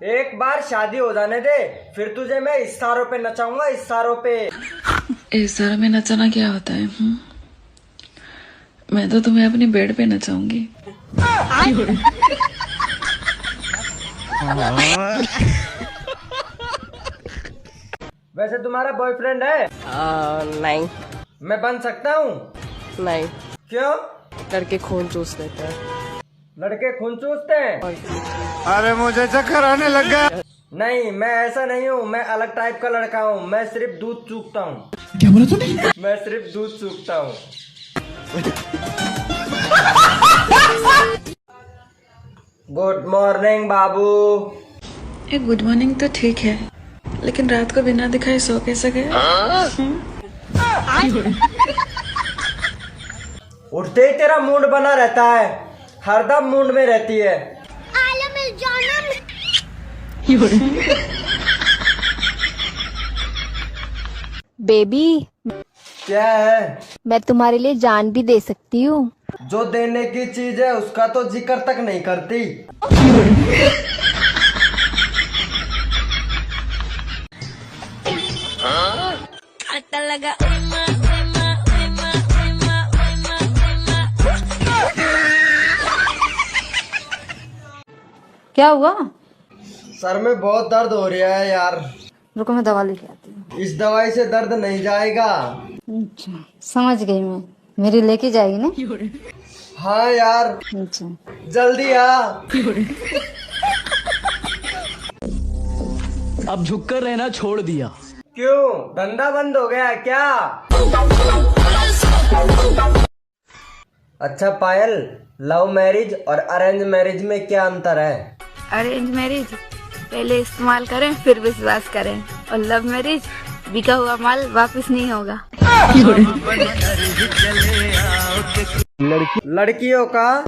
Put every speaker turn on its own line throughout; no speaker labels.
एक बार शादी हो जाने दे, फिर तुझे मैं इशारों पे नचाऊंगा, इशारों पे।
इशारों में नचाना क्या होता है? मैं तो तुम्हें अपने बेड पे नचाऊंगी।
वैसे तुम्हारा बॉयफ्रेंड है?
नहीं।
मैं बन सकता हूँ?
नहीं,
क्यों?
लड़के खून चूस लेते हैं।
लड़के खून चूसते हैं?
अरे मुझे चक्कर आने लग गया।
नहीं, मैं ऐसा नहीं हूँ, मैं अलग टाइप का लड़का हूँ। मैं सिर्फ दूध चूसता हूँ।
क्या बोला तूने?
मैं सिर्फ दूध चूसता हूँ। गुड मॉर्निंग बाबू।
ये गुड मॉर्निंग तो ठीक है, लेकिन रात को बिना दिखाए सो कैसे गए?
उठते ही तेरा मूड बना रहता है, हरदम मूड में रहती है।
बेबी,
क्या है?
मैं तुम्हारे लिए जान भी दे सकती हूँ।
जो देने की चीज है उसका तो जिक्र तक नहीं करती।
पता लगा। क्या हुआ?
सर में बहुत दर्द हो रहा है यार।
रुको, मैं दवा लेके आती हूँ।
इस दवाई से दर्द नहीं जाएगा।
अच्छा, समझ गई मैं। मेरी लेके जाएगी ना?
हाँ यार,
अच्छा,
जल्दी आ।
अब झुककर रहना छोड़ दिया।
क्यों, धंधा बंद हो गया है क्या? अच्छा पायल, लव मैरिज और अरेंज मैरिज में क्या अंतर है?
अरेंज मैरिज पहले इस्तेमाल करें फिर विश्वास करें, और लव मैरिज बिका हुआ माल वापस नहीं होगा।
लड़कियों का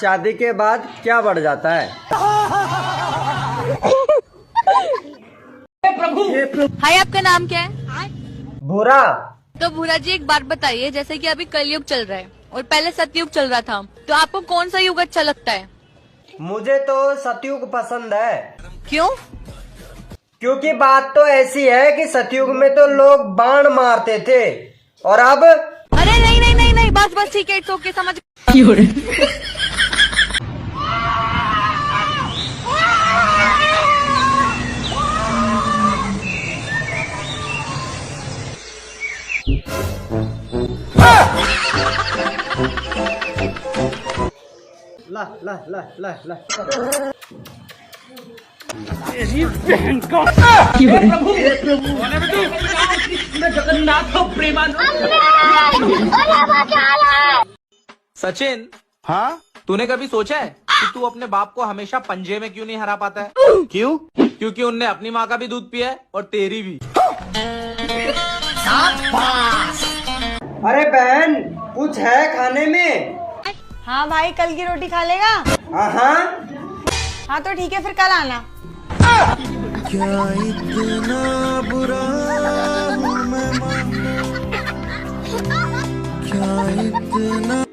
शादी के बाद क्या बढ़ जाता है?
हाय, आपका नाम क्या है?
भूरा।
तो भूरा जी, एक बात बताइए, जैसे कि अभी कलयुग चल रहा है और पहले सतयुग चल रहा था, तो आपको कौन सा युग अच्छा लगता है?
मुझे तो सतयुग पसंद है।
क्यों?
क्योंकि बात तो ऐसी है कि सतयुग में तो लोग बाण मारते थे, और अब
अरे नहीं नहीं नहीं नहीं, बस बस ठीक है, इट्स ओके, समझ।
ला ला ला ला ला।
तेरी बहन का।
सचिन,
हाँ,
तूने कभी सोचा है कि तू अपने बाप को हमेशा पंजे में क्यों नहीं हरा पाता है?
क्यों?
क्योंकि उनने अपनी माँ का भी दूध पिया है और तेरी भी।
अरे बहन, कुछ है खाने में?
हाँ भाई, कल की रोटी खा लेगा?
हाँ।
हाँ तो ठीक है, फिर कल आना।
क्या इतना बुरा हूँ मैं, क्या इतना